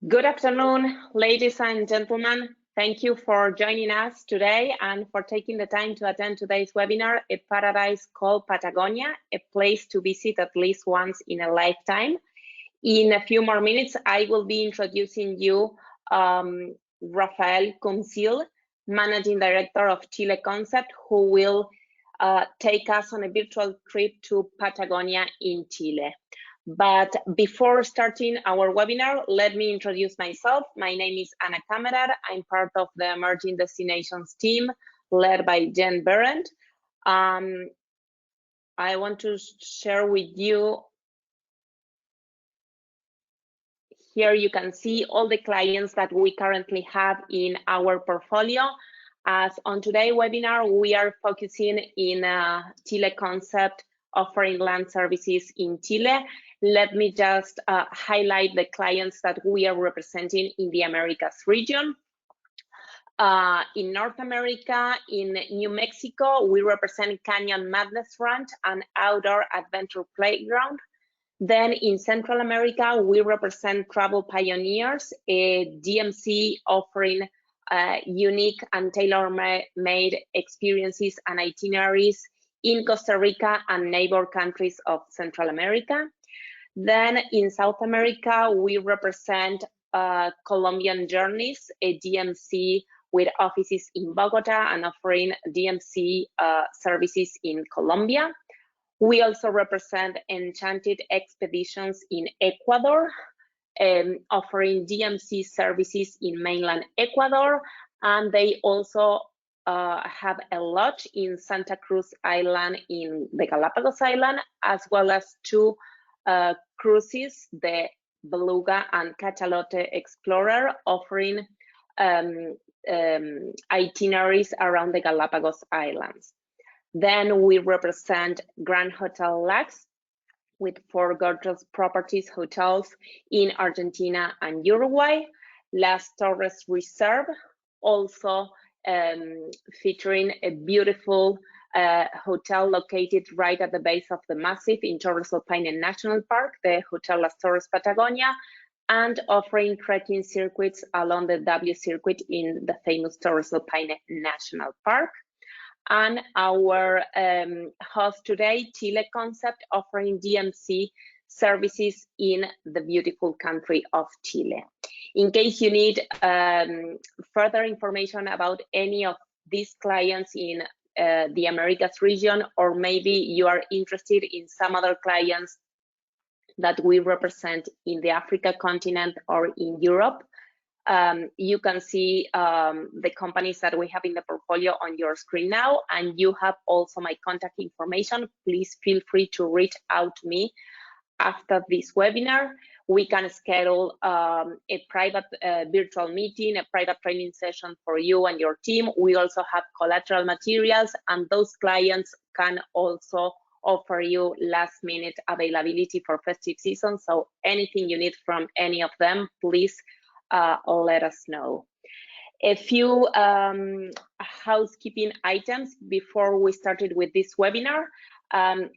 Good afternoon, ladies and gentlemen. Thank you for joining us today and for taking the time to attend today's webinar, A Paradise Called Patagonia, a place to visit at least once in a lifetime. In a few more minutes, I will be introducing you Rafael Cumsille, Managing Director of Chile Concept, who will take us on a virtual trip to Patagonia in Chile. But before starting our webinar, let me introduce myself. My name is Anna. I'm part of the Emerging Destinations team led by Jen Berendt. I want to share with you. Here you can see all the clients that we currently have in our portfolio. As on today's webinar, we are focusing in Chile Concept offering land services in Chile. Let me just highlight the clients that we are representing in the Americas region. In North America, in New Mexico, we represent Canyon Madness Ranch, an outdoor adventure playground. Then in Central America, we represent Travel Pioneers, a DMC offering unique and tailor-made experiences and itineraries in Costa Rica and neighbor countries of Central America. Then in South America, we represent Colombian Journeys, a DMC with offices in Bogota and offering DMC services in Colombia. We also represent Enchanted Expeditions in Ecuador, offering DMC services in mainland Ecuador, and they also have a lodge in Santa Cruz Island in the Galapagos Island, as well as two cruises, the Beluga and Cachalote Explorer, offering itineraries around the Galapagos Islands. Then we represent Grand Hotel Lax with 4 gorgeous properties hotels in Argentina and Uruguay. Las Torres Reserve, also featuring a beautiful hotel located right at the base of the massif in Torres Alpine National Park, the Hotel Las Torres Patagonia, and offering trekking circuits along the W circuit in the famous Torres Alpine National Park. And our host today, Chile Concept, offering DMC services in the beautiful country of Chile. In case you need further information about any of these clients in the Americas region, or maybe you are interested in some other clients that we represent in the Africa continent or in Europe, you can see the companies that we have in the portfolio on your screen now, and you have also my contact information. Please feel free to reach out to me after this webinar. We can schedule a private virtual meeting, a private training session for you and your team. We also have collateral materials, and those clients can also offer you last minute availability for festive season. So anything you need from any of them, please let us know. A few housekeeping items before we started with this webinar.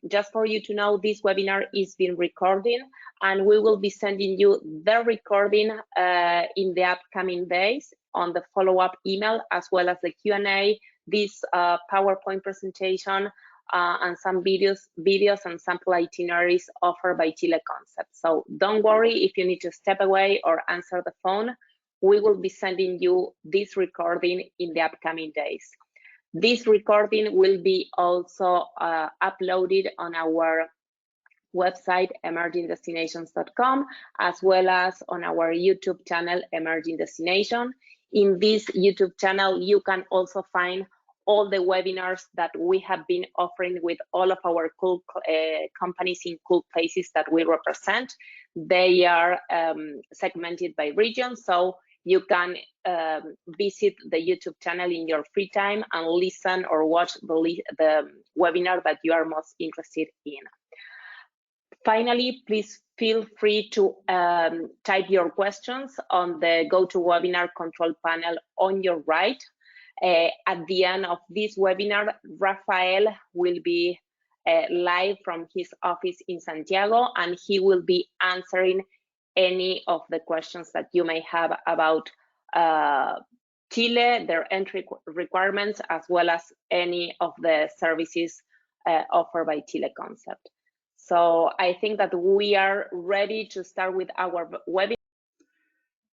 Just for you to know, this webinar is being recorded, and we will be sending you the recording in the upcoming days on the follow-up email, as well as the Q&A, this PowerPoint presentation, and some videos and sample itineraries offered by Chile Concept. So don't worry if you need to step away or answer the phone. We will be sending you this recording in the upcoming days. This recording will be also uploaded on our website, emergingdestinations.com, as well as on our YouTube channel, Emerging Destination. In this YouTube channel, you can also find all the webinars that we have been offering with all of our cool companies in cool places that we represent. They are segmented by region, so you can visit the YouTube channel in your free time and listen or watch the webinar that you are most interested in. Finally, please feel free to type your questions on the GoToWebinar control panel on your right. At the end of this webinar, Rafael will be live from his office in Santiago, and he will be answering any of the questions that you may have about Chile, their entry requirements, as well as any of the services offered by Chile Concept. So I think that we are ready to start with our webinar.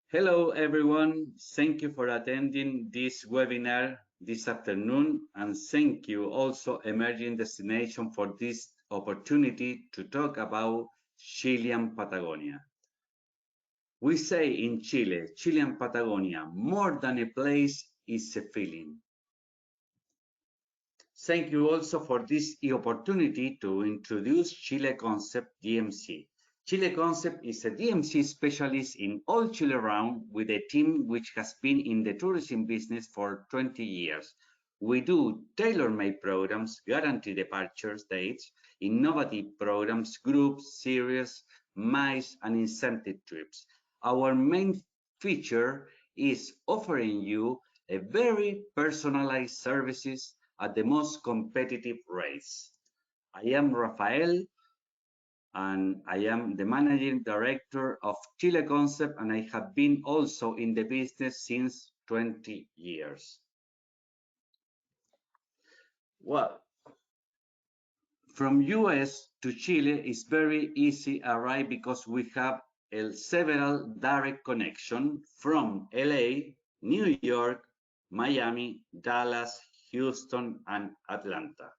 Hello, everyone. Thank you for attending this webinar this afternoon, and thank you also Emerging Destination for this opportunity to talk about Chilean Patagonia. We say in Chile, Chilean Patagonia, more than a place, is a feeling. Thank you also for this opportunity to introduce Chile Concept DMC. Chile Concept is a DMC specialist in all Chile round with a team which has been in the tourism business for 20 years. We do tailor-made programs, guaranteed departure dates, innovative programs, groups, series, mice, and incentive trips. Our main feature is offering you a very personalized services at the most competitive rates. I am Rafael, and I am the Managing Director of Chile Concept, and I have been also in the business since 20 years. Well, from US to Chile is very easy arrive because we have several direct connections from LA, New York, Miami, Dallas, Houston, and Atlanta.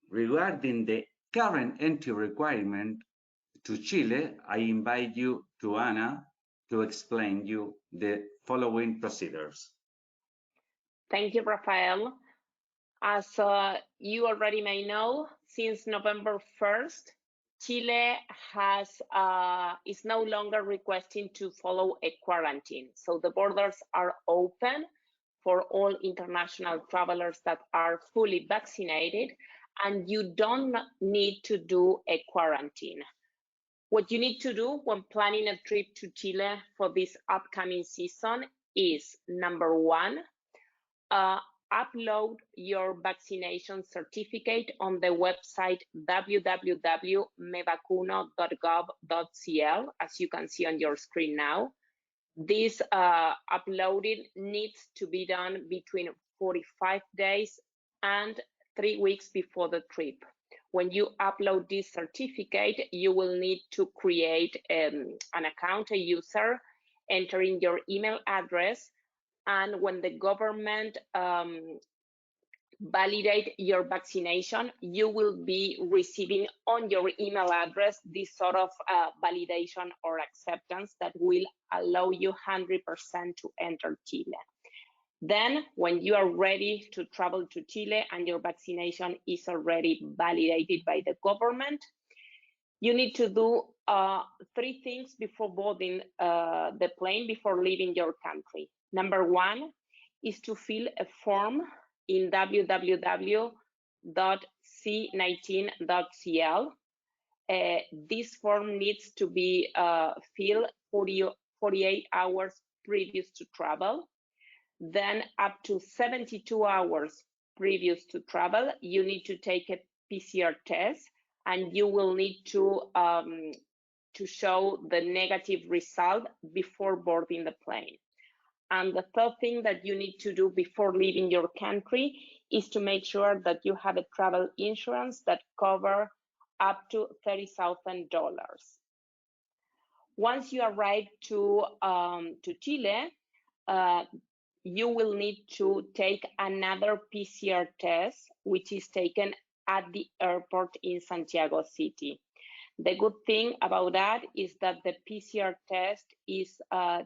Regarding the current entry requirement to Chile, I invite you to Ana to explain you the following procedures. Thank you, Rafael. As you already may know, since November 1st, Chile is no longer requesting to follow a quarantine. So the borders are open for all international travelers that are fully vaccinated, and you don't need to do a quarantine. What you need to do when planning a trip to Chile for this upcoming season is, number one, upload your vaccination certificate on the website www.mevacuno.gov.cl, as you can see on your screen now. This uploading needs to be done between 45 days and 3 weeks before the trip. When you upload this certificate, you will need to create an account, a user, entering your email address, and when the government validate your vaccination, you will be receiving on your email address this sort of validation or acceptance that will allow you 100% to enter Chile. Then, when you are ready to travel to Chile and your vaccination is already validated by the government, you need to do 3 things before boarding the plane, before leaving your country. Number one is to fill a form in www.c19.cl. This form needs to be filled 48 hours previous to travel. Then up to 72 hours previous to travel, you need to take a PCR test, and you will need to show the negative result before boarding the plane. And the third thing that you need to do before leaving your country is to make sure that you have a travel insurance that covers up to $30,000. Once you arrive to Chile, you will need to take another PCR test, which is taken at the airport in Santiago City. The good thing about that is that the PCR test is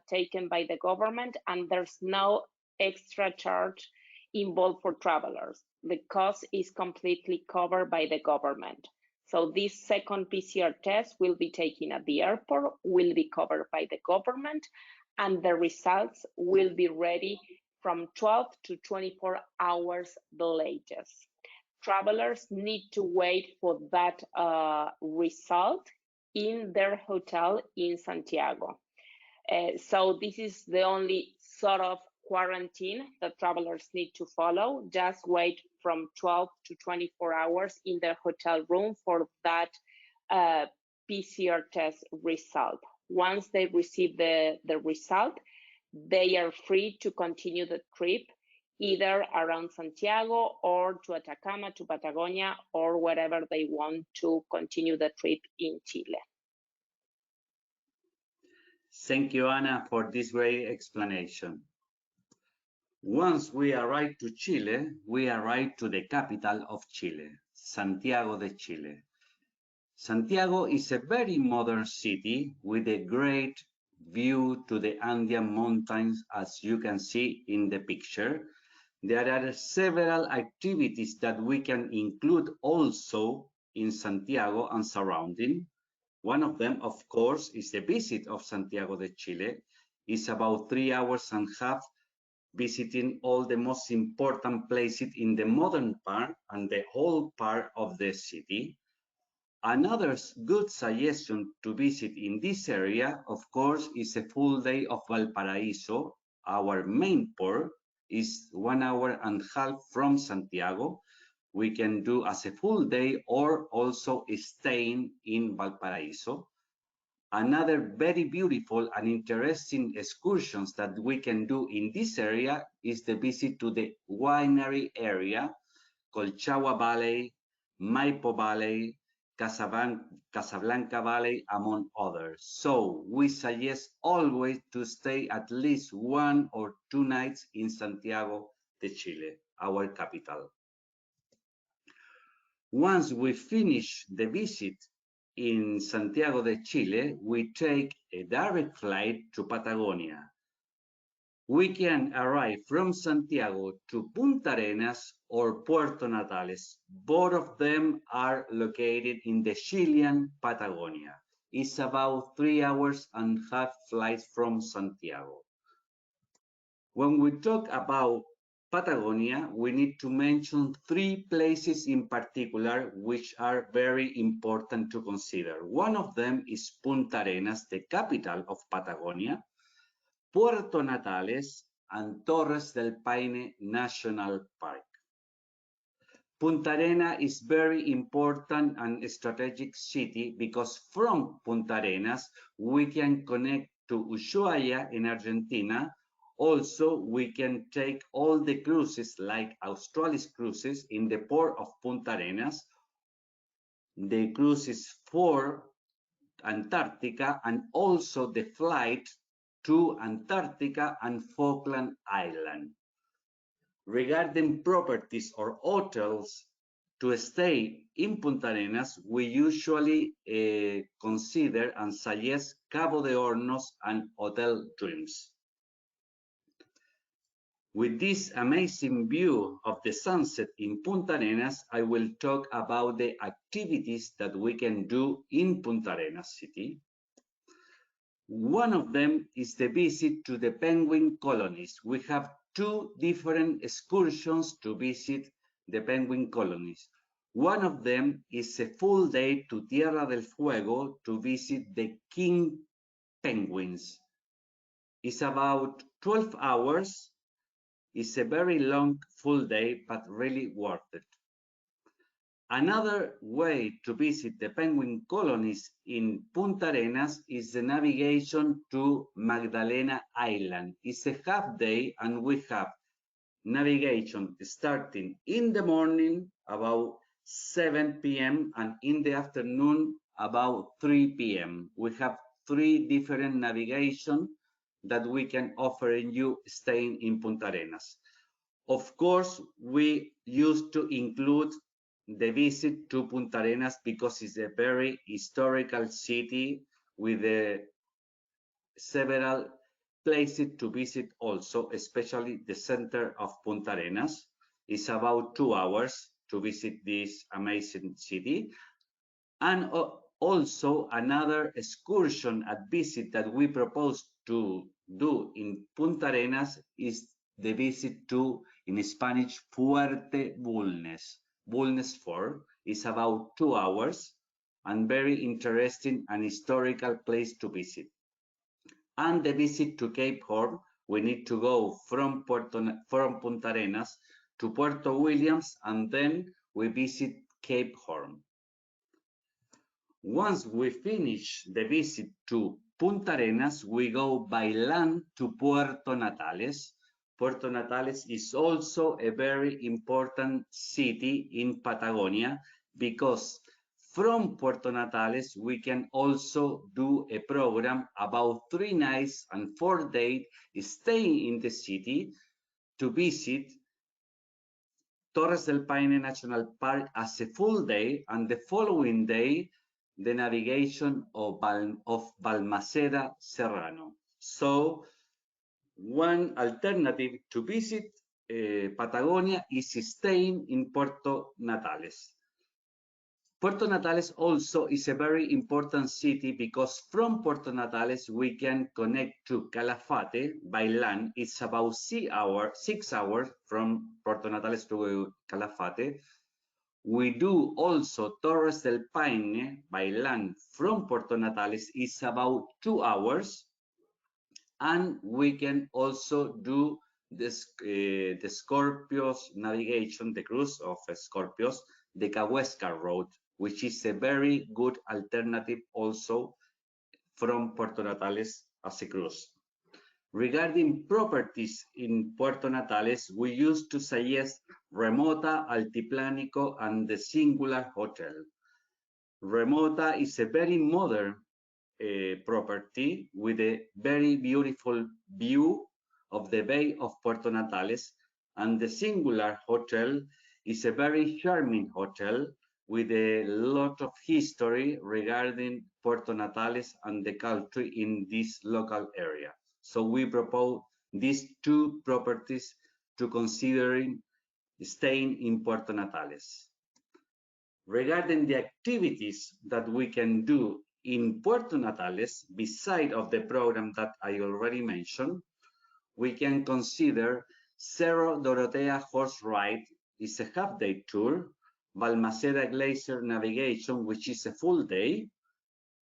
taken by the government, and there's no extra charge involved for travelers. The cost is completely covered by the government. So this second PCR test will be taken at the airport, will be covered by the government, and the results will be ready from 12 to 24 hours the latest. Travelers need to wait for that result in their hotel in Santiago. So this is the only sort of quarantine that travelers need to follow. Just wait from 12 to 24 hours in their hotel room for that PCR test result. Once they receive the result, they are free to continue the trip either around Santiago or to Atacama, to Patagonia, or wherever they want to continue the trip in Chile. Thank you, Ana, for this great explanation. Once we arrive to Chile, we arrive to the capital of Chile, Santiago de Chile. Santiago is a very modern city with a great view to the Andean mountains, as you can see in the picture. There are several activities that we can include also in Santiago and surrounding. One of them, of course, is the visit of Santiago de Chile. It's about 3 hours and a half visiting all the most important places in the modern part and the whole part of the city. Another good suggestion to visit in this area, of course, is a full day of Valparaíso. Our main port is 1 hour and a half from Santiago. We can do as a full day or also staying in Valparaíso. Another very beautiful and interesting excursions that we can do in this area is the visit to the winery area, Colchagua Valley, Maipo Valley, Casablanca Valley, among others. So we suggest always to stay at least 1 or 2 nights in Santiago de Chile, our capital. Once we finish the visit in Santiago de Chile, we take a direct flight to Patagonia. We can arrive from Santiago to Punta Arenas or Puerto Natal. Both of them are located in the Chilean Patagonia. It's about 3 hours and a half flight from Santiago. When we talk about Patagonia, we need to mention 3 places in particular which are very important to consider. One of them is Punta Arenas, the capital of Patagonia, Puerto Natales, and Torres Alpine National Park. Punta Arenas is very important and strategic city because from Punta Arenas we can connect to Ushuaia in Argentina. Also, we can take all the cruises like Australis cruises in the port of Punta Arenas, the cruises for Antarctica, and also the flight to Antarctica and Falkland Island. Regarding properties or hotels to stay in Punta Arenas, we usually consider and suggest Cabo de Hornos and Hotel Dreams. With this amazing view of the sunset in Punta Arenas, I will talk about the activities that we can do in Punta Arenas city. One of them is the visit to the penguin colonies. We have 2 different excursions to visit the penguin colonies. One of them is a full day to Tierra del Fuego to visit the king penguins. It's about 12 hours. It's a very long full day, but really worth it. Another way to visit the penguin colonies in Punta Arenas is the navigation to Magdalena Island. It's a half day and we have navigation starting in the morning about 7 p.m. and in the afternoon about 3 p.m. We have 3 different navigation that we can offer you staying in Punta Arenas. Of course, we used to include the visit to Punta Arenas because it's a very historical city with several places to visit also, especially the center of Punta Arenas. It's about 2 hours to visit this amazing city. And also another excursion at visit that we propose to do in Punta Arenas is the visit to, in Spanish, Fuerte Bulnes. Bulnes Fort is about 2 hours and very interesting and historical place to visit. And the visit to Cape Horn, we need to go from Punta Arenas to Puerto Williams and then we visit Cape Horn. Once we finish the visit to Punta Arenas, we go by land to Puerto Natales. Puerto Natales is also a very important city in Patagonia because from Puerto Natales, we can also do a program about 3 nights and 4 days staying in the city to visit Torres Alpine National Park as a full day, and the following day, the navigation of Balmaceda Serrano. So, one alternative to visit Patagonia is staying in Puerto Natales. Puerto Natales also is a very important city because from Puerto Natales we can connect to Calafate by land. It's about 6 hours from Puerto Natales to Calafate. We do also Torres Alpine by land from Puerto Natales. It's about 2 hours. And we can also do the Scorpios navigation, the cruise of Scorpios, the Cahuéscar road, which is a very good alternative also from Puerto Natales as a cruise. Regarding properties in Puerto Natales, we used to suggest Remota, Altiplánico, and the Singular Hotel. Remota is a very modern property with a very beautiful view of the Bay of Puerto Natales, and the Singular Hotel is a very charming hotel with a lot of history regarding Puerto Natales and the culture in this local area. So we propose these two properties to considering staying in Puerto Natales. Regarding the activities that we can do in Puerto Natales, beside of the program that I already mentioned, we can consider Cerro Dorotea horse ride is a half-day tour, Balmaceda Glacier navigation, which is a full day,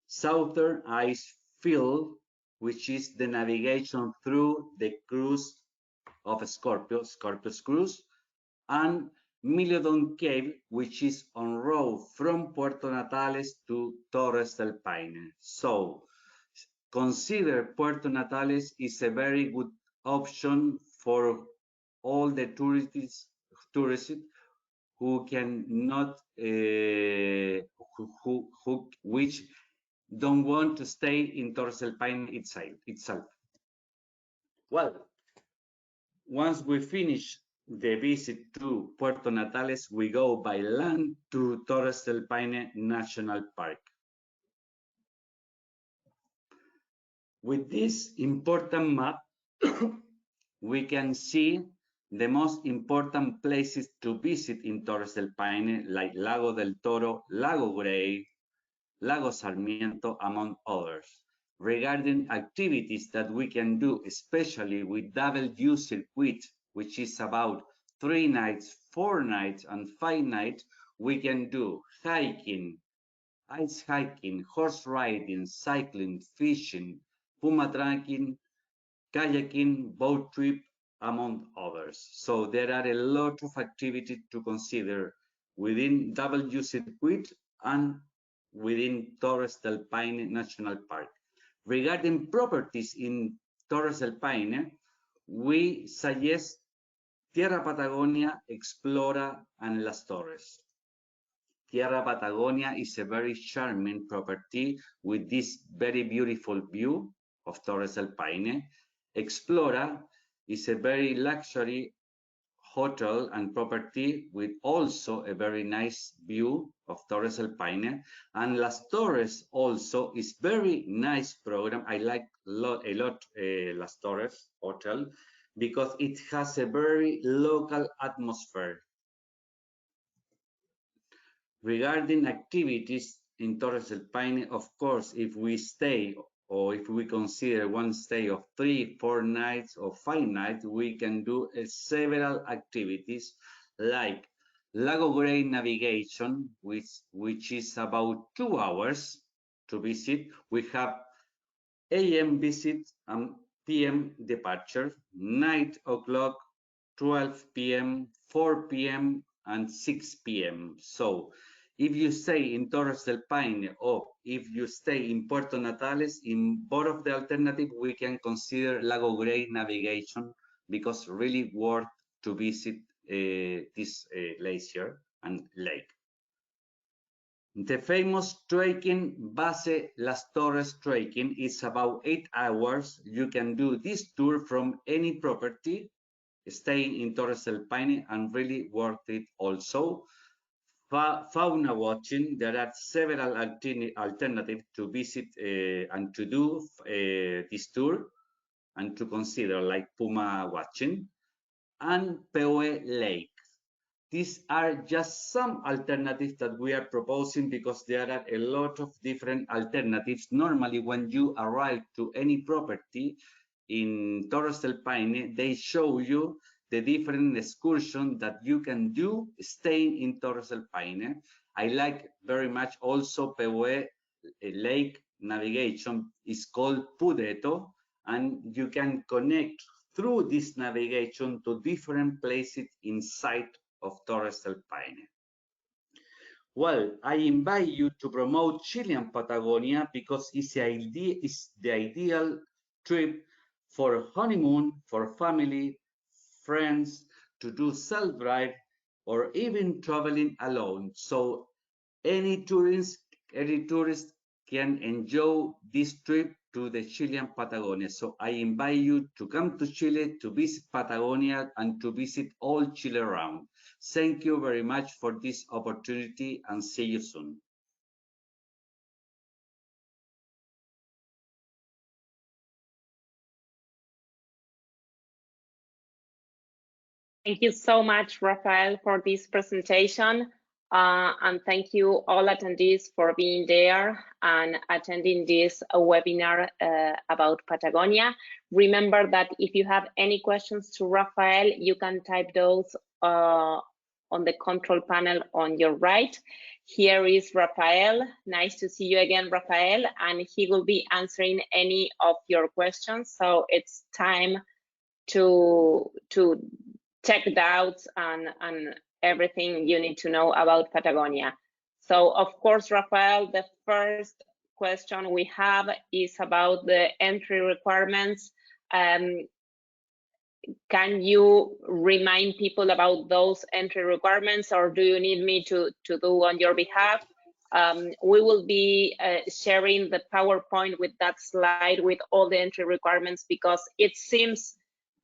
Southern Ice Field, which is the navigation through the cruise of Scorpios cruise, and Milodon Cave, which is on road from Puerto Natales to Torres Alpine. So consider Puerto Natales is a very good option for all the tourists who cannot, which don't want to stay in Torres Alpine itself. Well, once we finish the visit to Puerto Natales, we go by land to Torres Alpine National Park. With this important map, we can see the most important places to visit in Torres Alpine, like Lago del Toro, Lago Grey, Lago Sarmiento, among others. Regarding activities that we can do, especially with double-U circuit, which is about 3 nights, 4 nights, and 5 nights, we can do hiking, ice hiking, horse riding, cycling, fishing, puma trekking, kayaking, boat trip, among others. So there are a lot of activities to consider within W circuit and within Torres Alpine National Park. Regarding properties in Torres Alpine, we suggest Tierra Patagonia, Explora, and Las Torres. Tierra Patagonia is a very charming property with this very beautiful view of Torres Alpine. Explora is a very luxury hotel and property with also a very nice view of Torres Alpine, and Las Torres also is very nice program. I like a lot Las Torres hotel because it has a very local atmosphere. Regarding activities in Torres Alpine, of course, if we stay or if we consider one stay of 3, 4 nights or 5 nights, we can do several activities like Lago Grey navigation, which is about 2 hours to visit. We have AM visit and PM departure, 9 o'clock, 12 p.m., 4 p.m., and 6 p.m. So If you stay in Torres Alpine or if you stay in Puerto Natales, in both of the alternative, we can consider Lago Grey navigation because really worth to visit this glacier and lake. The famous trekking Base Las Torres trekking is about 8 hours. You can do this tour from any property, staying in Torres Alpine, and really worth it also. Fauna watching, there are several alternatives to visit and to do this tour and to consider, like puma watching and Peoe Lake. These are just some alternatives that we are proposing because there are a lot of different alternatives. Normally, when you arrive to any property in Torres Alpine, they show you the different excursions that you can do staying in Torres Alpine. I like very much also Peoe Lake navigation. It's called Pudeto, and you can connect through this navigation to different places inside of Torres Alpine. Well, I invite you to promote Chilean Patagonia because it's the ideal trip for honeymoon, for family, friends, to do self-drive, or even traveling alone. So any tourist can enjoy this trip to the Chilean Patagonia. So I invite you to come to Chile, to visit Patagonia, and to visit all Chile around. Thank you very much for this opportunity, and see you soon. Thank you so much, Rafael, for this presentation. And thank you all attendees for being there and attending this webinar about Patagonia. Remember that if you have any questions to Rafael, you can type those on the control panel on your right. Here is Rafael. Nice to see you again, Rafael, and he will be answering any of your questions. So it's time to check doubts and everything you need to know about Patagonia. So of course, Rafael, the first question we have is about the entry requirements. Can you remind people about those entry requirements, or do you need me to do on your behalf? We will be sharing the PowerPoint with that slide with all the entry requirements because it seems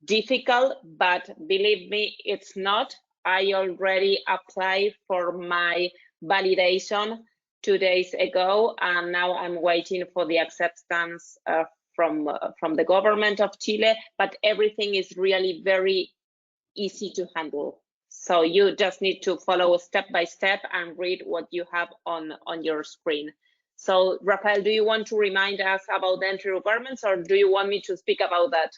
difficult, but believe me, it's not. I already applied for my validation 2 days ago, and now I'm waiting for the acceptance from the government of Chile, but everything is really very easy to handle. So you just need to follow step by step and read what you have on your screen. So Rafael, do you want to remind us about the entry requirements, or do you want me to speak about that?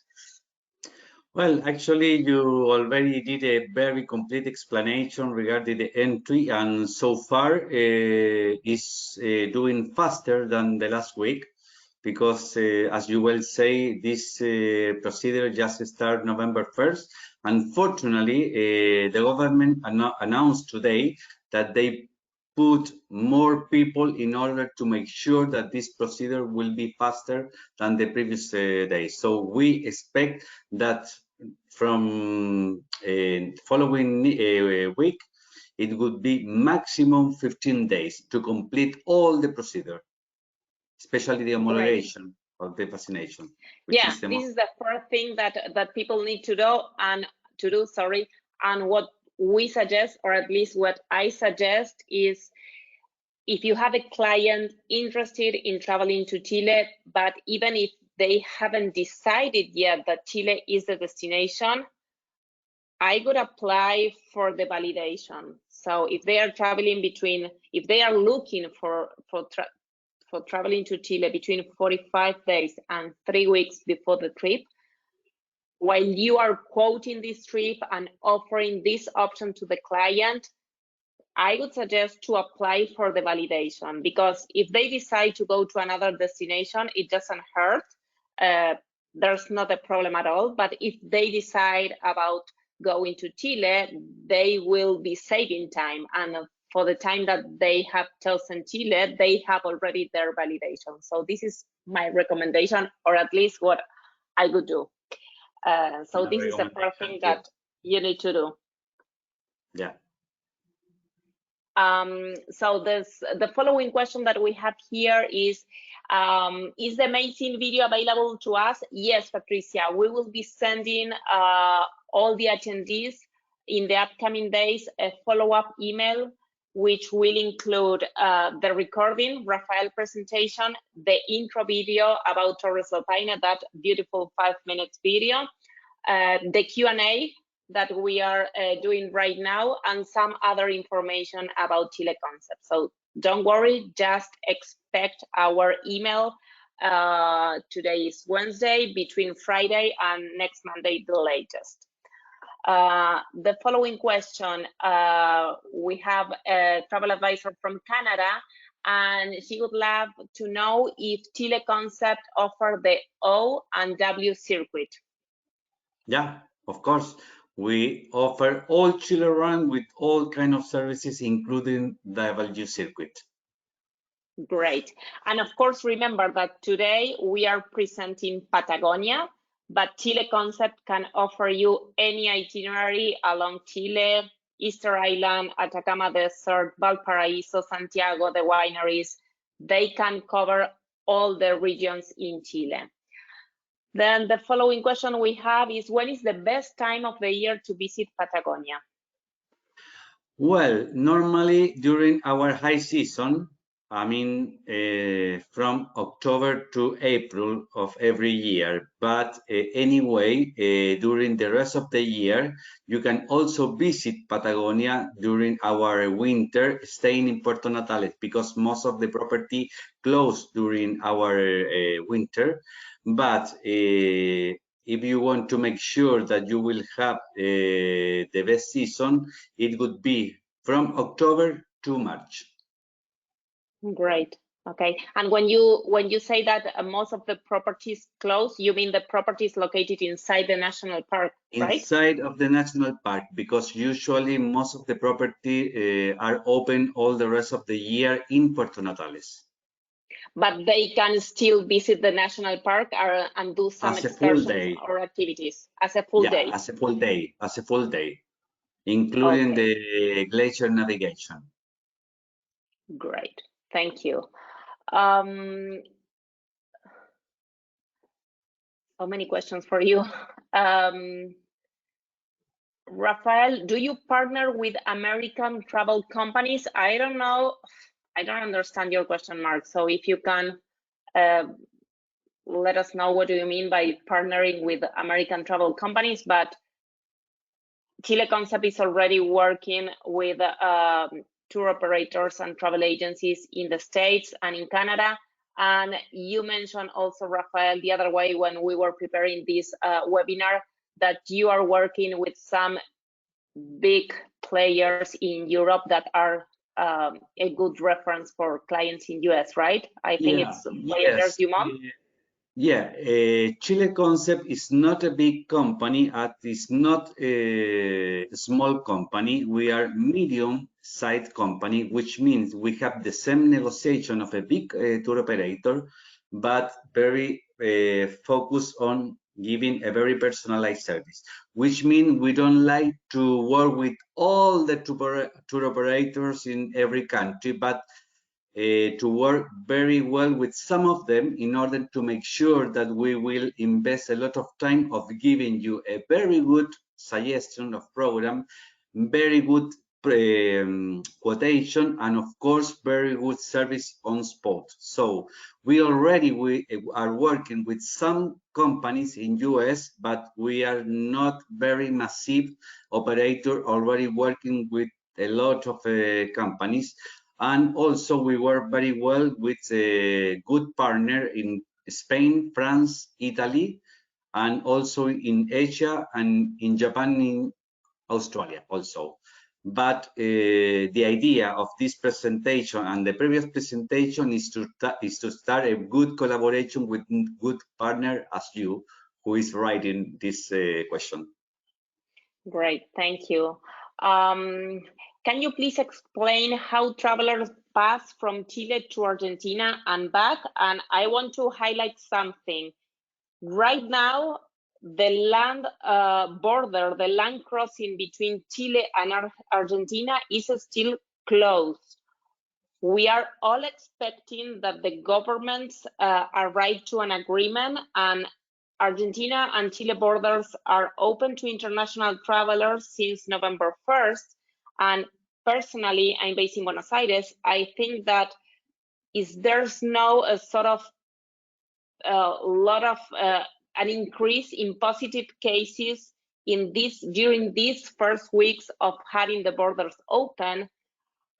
Well, actually, you already did a very complete explanation regarding the entry, and so far is doing faster than the last week because, as you will say, this procedure just started November 1st. Unfortunately, the government announced today that they put more people in order to make sure that this procedure will be faster than the previous days. So we expect that from following week, it would be maximum 15 days to complete all the procedure, especially the homologation of the vaccination. Yeah, this is the first thing that people need to do, and what we suggest, or at least what I suggest, is if you have a client interested in traveling to Chile, but even if they haven't decided yet that Chile is the destination, I would apply for the validation. So if they are traveling if they are looking for traveling to Chile between 45 days and 3 weeks before the trip, while you are quoting this trip and offering this option to the client, I would suggest to apply for the validation, because if they decide to go to another destination, it doesn't hurt. There's not a problem at all. But if they decide about going to Chile, they will be saving time. And for the time that they have chosen Chile, they have already their validation. So this is my recommendation, or at least what I would do. So this is the first thing that you need to do. Yeah. So the following question that we have here is the amazing video available to us? Yes, Patricia, we will be sending all the attendees in the upcoming days a follow-up email, which will include the recording, Rafael presentation, the intro video about Torres Alpine, that beautiful 5 minutes video, the Q&A that we are doing right now, and some other information about Chile Concept. So don't worry, just expect our email. Today is Wednesday, between Friday and next Monday, the latest. The following question, we have a travel advisor from Canada, and she would love to know if Chile Concept offer the O and W circuit. Yeah, of course. We offer all Chile around with all kind of services, including the W circuit. Great. And of course, remember that today we are presenting Patagonia, but Chile Concept can offer you any itinerary along Chile, Easter Island, Atacama Desert, Valparaiso, Santiago, the wineries. They can cover all the regions in Chile. Then the following question we have is, when is the best time of the year to visit Patagonia? Well, normally during our high season, I mean, from October to April of every year. But anyway, during the rest of the year, you can also visit Patagonia during our winter, staying in Puerto Natal, because most of the property closed during our winter. But if you want to make sure that you will have the best season, it would be from October to March. Great. Okay. And when you say that most of the properties close, you mean the properties located inside the national park, right? Inside of the national park, because usually most of the property are open all the rest of the year in Puerto Natales. But they can still visit the national park and do some excursions or activities as a full day. As a full day, including the glacier navigation. Great, thank you. So many questions for you. Rafael, do you partner with American travel companies? I don't know. I don't understand your question, Mark. So if you can let us know what do you mean by partnering with American travel companies, but Chile Concept is already working with tour operators and travel agencies in the States and in Canada. And you mentioned also, Rafael, the other way when we were preparing this webinar, that you are working with some big players in Europe that are a good reference for clients in US, right? I think it's Voyageurs du Monde. Yeah, Chile Concept is not a big company, and it's not a small company. We are medium-sized company, which means we have the same negotiation of a big tour operator, but very focused on giving a very personalized service, which means we don't like to work with all the tour operators in every country, but to work very well with some of them in order to make sure that we will invest a lot of time of giving you a very good suggestion of program, very good quotation, and of course very good service on spot. So we are working with some companies in US, but we are not very massive operator, already working with a lot of companies. And also we work very well with a good partner in Spain, France, Italy, and also in Asia and in Japan, in Australia also. But the idea of this presentation and the previous presentation is to start a good collaboration with good partner as you, who is writing this question. Great, thank you. Can you please explain how travelers pass from Chile to Argentina and back? And I want to highlight something. Right now, the land border, the land crossing between Chile and Argentina is still closed. We are all expecting that the governments arrive to an agreement, and Argentina and Chile borders are open to international travelers since November 1st. And personally, I'm based in Buenos Aires. I think that if there's no sort of an increase in positive cases during these first weeks of having the borders open,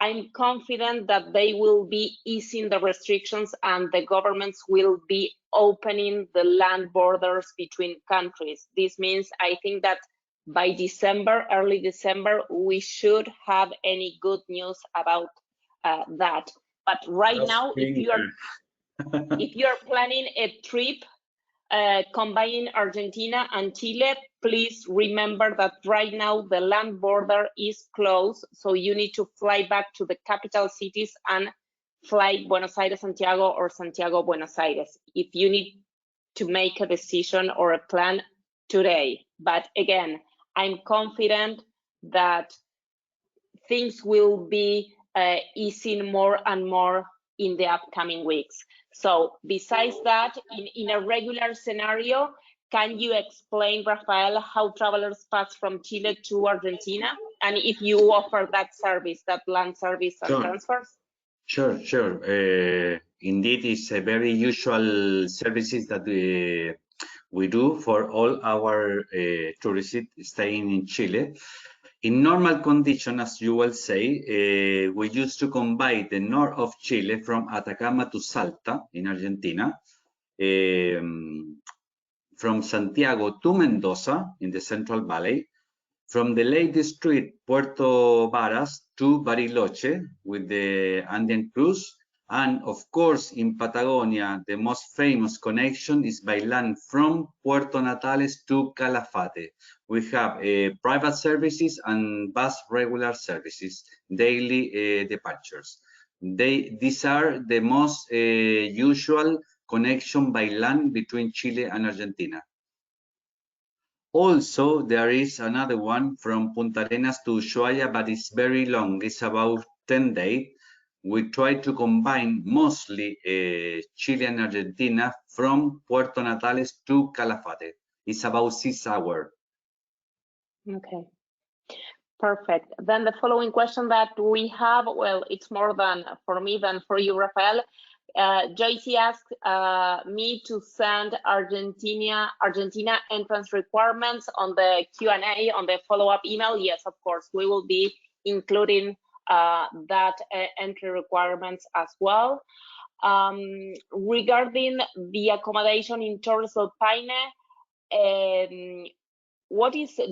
I'm confident that they will be easing the restrictions and the governments will be opening the land borders between countries. This means I think that by December, early December, we should have any good news about that. But right now, if you are planning a trip combining Argentina and Chile, please remember that right now the land border is closed, so you need to fly back to the capital cities and fly Buenos Aires, Santiago, or Santiago, Buenos Aires, if you need to make a decision or a plan today. But again, I'm confident that things will be easing more and more in the upcoming weeks. So besides that, in a regular scenario, can you explain, Rafael, how travelers pass from Chile to Argentina? And if you offer that service, that land service and transfers? Sure. Indeed, it's a very usual services that we do for all our tourists staying in Chile. In normal condition, as you will say, we used to combine the north of Chile from Atacama to Salta in Argentina, from Santiago to Mendoza in the Central Valley, from the Lake District Puerto Varas to Bariloche with the Andean cruise, and of course in Patagonia, the most famous connection is by land from Puerto Natales to Calafate. We have private services and bus regular services, daily departures. These are the most usual connection by land between Chile and Argentina. Also, there is another one from Punta Arenas to Ushuaia, but it's very long. It's about 10 days. We try to combine mostly Chile and Argentina from Puerto Natales to Calafate. It's about 6 hours. Okay, perfect. Then the following question that we have, well, it's more than for me than for you, Rafael. Joyce asked me to send Argentina entrance requirements on the Q&A, on the follow-up email. Yes, of course, we will be including that entry requirements as well. Regarding the accommodation in Torres Alpine, do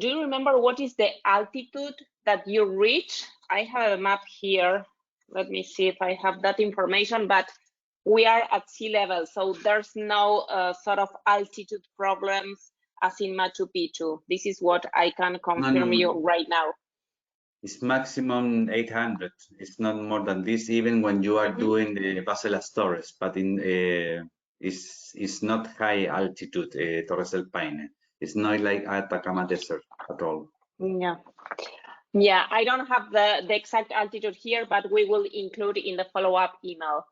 you remember what is the altitude that you reach? I have a map here. Let me see if I have that information, but we are at sea level, so there's no sort of altitude problems as in Machu Picchu. This is what I can confirm you right now. It's maximum 800. It's not more than this, even when you are doing the Baselas Torres, but it's not high altitude Torres Alpine. It's not like Atacama Desert at all. Yeah, I don't have the exact altitude here, but we will include in the follow-up email.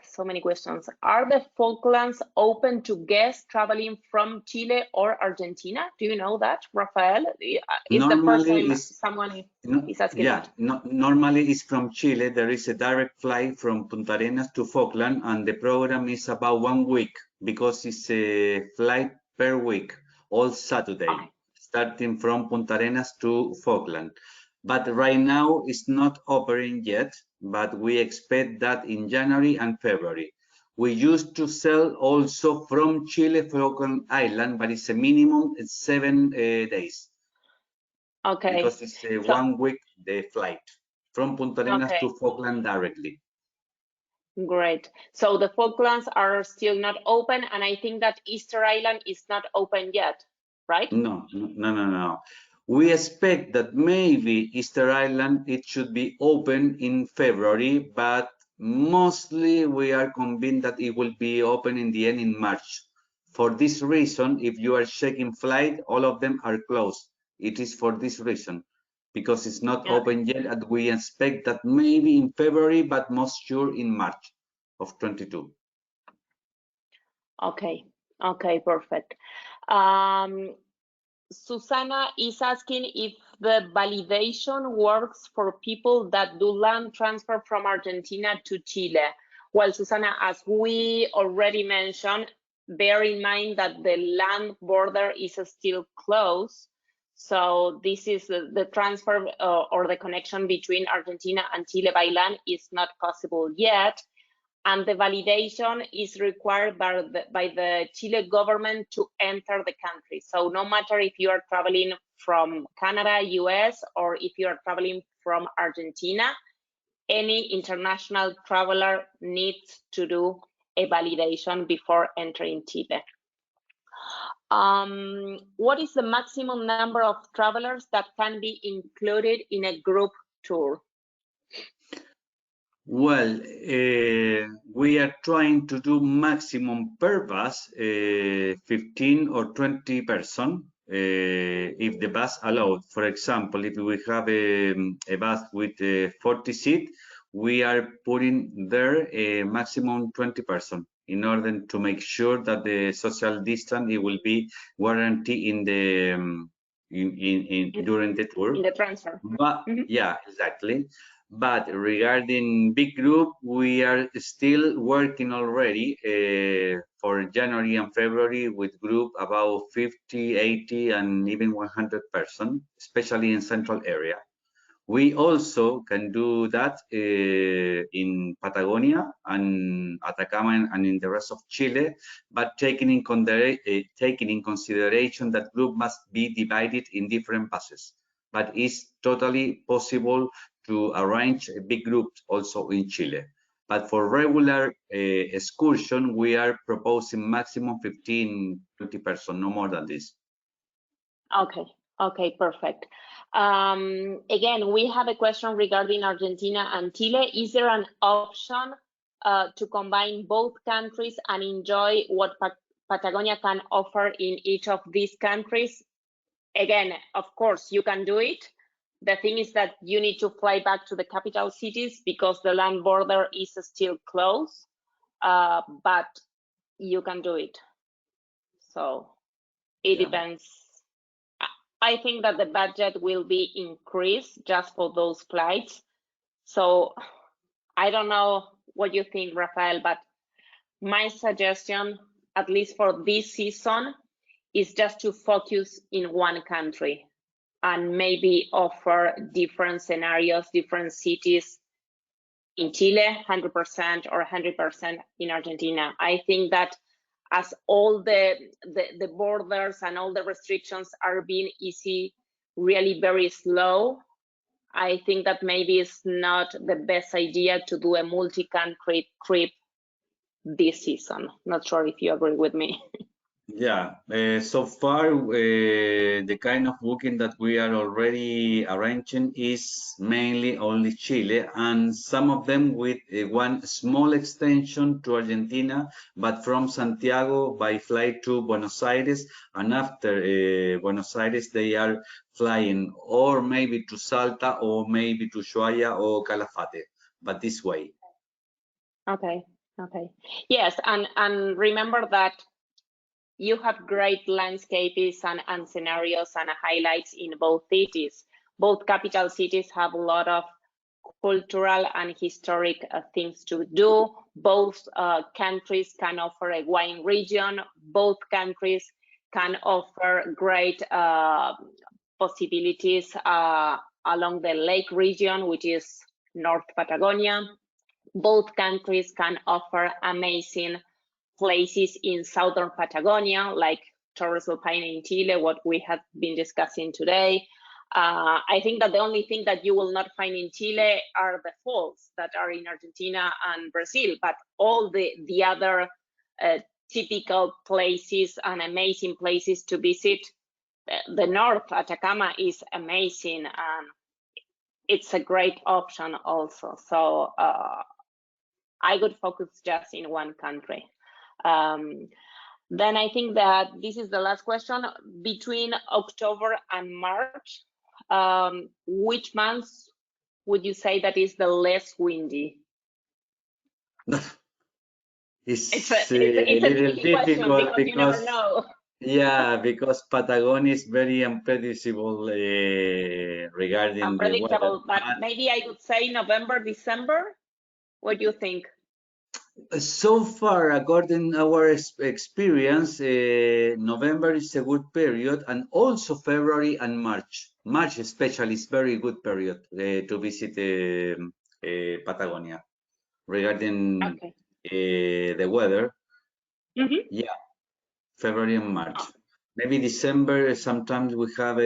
So many questions. Are the Falklands open to guests traveling from Chile or Argentina? Do you know that, Rafael? Is the first time someone is asking? Yeah, normally it's from Chile. There is a direct flight from Punta Arenas to Falkland, and the program is about 1 week because it's a flight per week, all Saturday, starting from Punta Arenas to Falkland. But right now it's not operating yet, but we expect that in January and February. We used to sell also from Chile, Falkland Island, but it's a minimum 7 days. Okay. Because it's a 1 week the flight from Punta Arenas to Falkland directly. Great. So the Falklands are still not open, and I think that Easter Island is not open yet. right? No. We expect that maybe Easter Island, it should be open in February, but mostly we are convinced that it will be open in the end in March. For this reason, if you are checking flight, all of them are closed. It is for this reason, because it's not open yet, and we expect that maybe in February, but most sure in March of 22. Okay, perfect. Susana is asking if the validation works for people that do land transfer from Argentina to Chile. Well, Susana, as we already mentioned, bear in mind that the land border is still closed. So this is the transfer or the connection between Argentina and Chile by land is not possible yet. And the validation is required by the Chile government to enter the country. So no matter if you are traveling from Canada, US, or if you are traveling from Argentina, any international traveler needs to do a validation before entering Chile. What is the maximum number of travelers that can be included in a group tour? Well, we are trying to do maximum per bus, 15 or 20 person, if the bus allowed. For example, if we have a bus with 40 seat, we are putting there a maximum 20 person in order to make sure that the social distance it will be guaranteed in the during the tour. In the transfer. But yeah, exactly. But regarding big group, we are still working already for January and February with group about 50, 80, and even 100 person, especially in central area. We also can do that in Patagonia and Atacama and in the rest of Chile, but taking in consideration that group must be divided in different buses. But it's totally possible to arrange big groups also in Chile. But for regular excursion, we are proposing maximum 15, 20 person, no more than this. Okay, perfect. Again, we have a question regarding Argentina and Chile. Is there an option to combine both countries and enjoy what Patagonia can offer in each of these countries? Again, of course, you can do it. The thing is that you need to fly back to the capital cities because the land border is still closed, but you can do it. So it depends. I think that the budget will be increased just for those flights. So I don't know what you think, Rafael, but my suggestion, at least for this season, is just to focus in one country and maybe offer different scenarios, different cities in Chile, 100% or 100% in Argentina. I think that as all the borders and all the restrictions are being really very slow, I think that maybe it's not the best idea to do a multi-country trip this season. Not sure if you agree with me. Yeah, so far the kind of booking that we are already arranging is mainly only Chile, and some of them with one small extension to Argentina, but from Santiago by flight to Buenos Aires, and after Buenos Aires they are flying or maybe to Salta or maybe to Ushuaia or Calafate, but this way. Okay. Yes, and remember that you have great landscapes and scenarios and highlights in both cities. Both capital cities have a lot of cultural and historic things to do. Both countries can offer a wine region. Both countries can offer great possibilities along the lake region, which is North Patagonia. Both countries can offer amazing places in southern Patagonia, like Torres Alpine in Chile, what we have been discussing today. I think that the only thing that you will not find in Chile are the falls that are in Argentina and Brazil, but all the other typical places and amazing places to visit the North Atacama is amazing, and it's a great option also. So I would focus just in one country. Then I think that this is the last question. Between October and March, which months would you say that is the less windy? It's a a little tricky question difficult because you never because, know. yeah, because Patagonia is very unpredictable regarding the weather. Unpredictable, but maybe I would say November, December. What do you think? So far, according our experience, November is a good period, and also February and March. March especially is very good period to visit Patagonia regarding Okay. the weather. Mm-hmm. Yeah, February and March. Maybe December, sometimes we have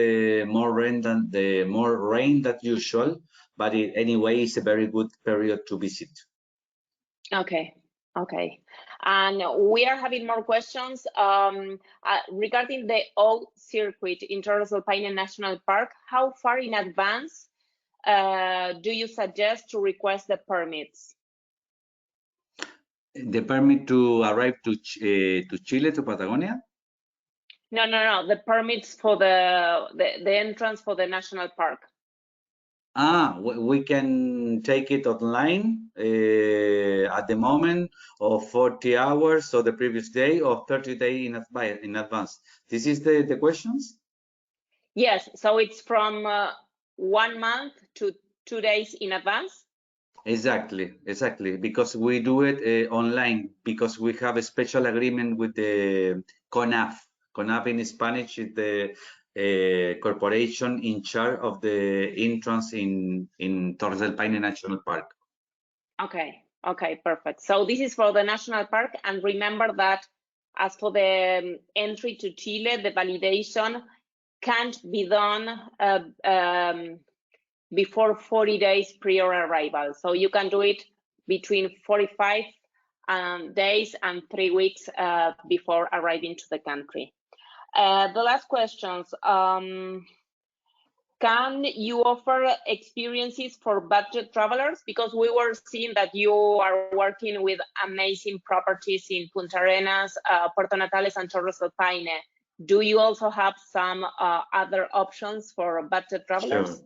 more rain than usual, but anyway, it's a very good period to visit. Okay. Okay. And we are having more questions regarding the O circuit in Torres Alpine National Park. How far in advance do you suggest to request the permits? The permit to arrive to Chile, to Patagonia? No. The permits for the entrance for the national park. We can take it online at the moment, of 40 hours or the previous day, or 30 days in advance. This is the questions? Yes, so it's from 1 month to 2 days in advance. Exactly, because we do it online, because we have a special agreement with the CONAF. CONAF in Spanish is the corporation in charge of the entrance in Torres Alpine National Park. Okay, perfect. So this is for the national park, and remember that as for the entry to Chile, the validation can't be done before 40 days prior arrival. So you can do it between 45 days and 3 weeks before arriving to the country. The last questions. Can you offer experiences for budget travelers? Because we were seeing that you are working with amazing properties in Punta Arenas, Puerto Natal, and Torres Alpine. Do you also have some other options for budget travelers?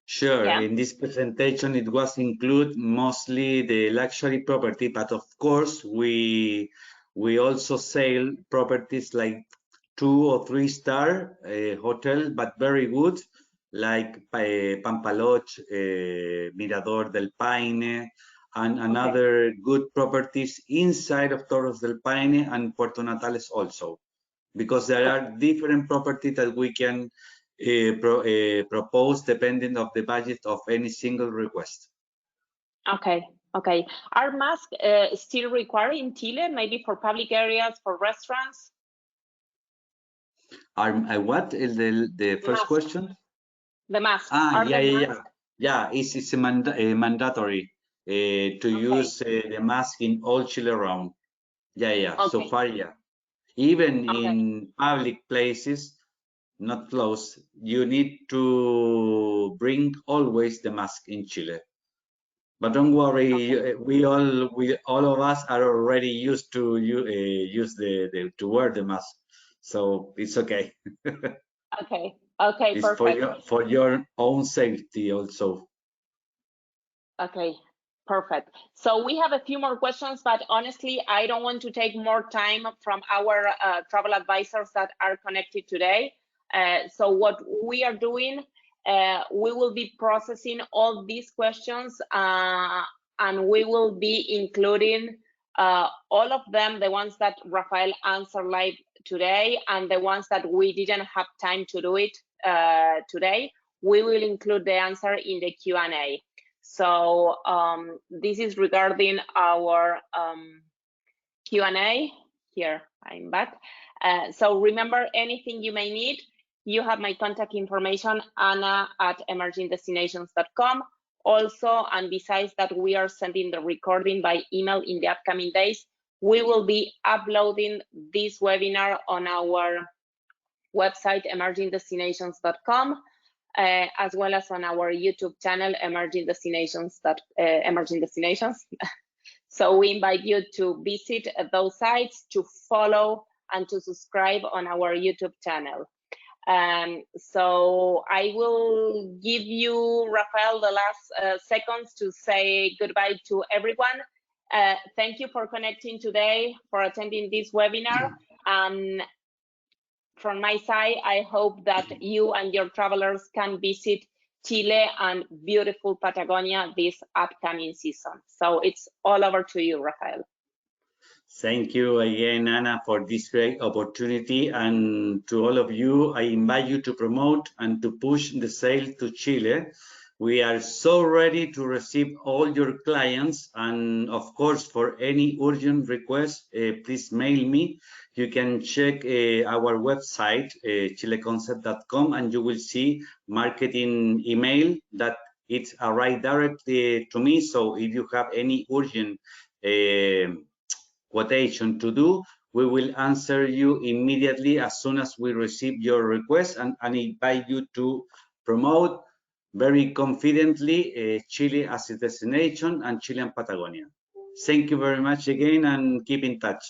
Sure. Yeah. In this presentation, it was include mostly the luxury property, but of course, we also sell properties like 2 or 3 star hotel, but very good, like Pampaloch, Mirador del Paine, and another good properties inside of Torres del Paine and Puerto Natales also, because there are different properties that we can propose depending of the budget of any single request. Okay. Are masks still required in Chile, maybe for public areas, for restaurants? What is the first question? The masks. Yeah. It's a mandatory to use the mask in all Chile around. Yeah. Okay. So far, yeah. Even in public places, not closed, you need to bring always the mask in Chile. But don't worry, we all of us are already used to use to wear the mask, so it's okay. Okay, It's perfect. for your own safety also. Okay, perfect. So we have a few more questions, but honestly, I don't want to take more time from our travel advisors that are connected today. So what we are doing, we will be processing all these questions and we will be including all of them, the ones that Rafael answered live today and the ones that we didn't have time to do it today. We will include the answer in the Q&A. So this is regarding our Q&A. Here, I'm back. So remember, anything you may need, you have my contact information, anna@emergingdestinations.com. Also, and besides that, we are sending the recording by email in the upcoming days. We will be uploading this webinar on our website, emergingdestinations.com, as well as on our YouTube channel, Emerging Destinations. So we invite you to visit those sites, to follow and to subscribe on our YouTube channel. So I will give you, Rafael, the last seconds to say goodbye to everyone. Thank you for connecting today, for attending this webinar. From my side, I hope that you and your travelers can visit Chile and beautiful Patagonia this upcoming season. So it's all over to you, Rafael. Thank you again, Anna, for this great opportunity. And to all of you, I invite you to promote and to push the sale to Chile. We are so ready to receive all your clients. And of course, for any urgent request, please mail me. You can check our website, chileconcept.com, and you will see marketing email that it's arrived directly to me. So if you have any urgent quotation to do, we will answer you immediately as soon as we receive your request, and invite you to promote very confidently Chile as a destination and Chilean Patagonia. Thank you very much again, and keep in touch.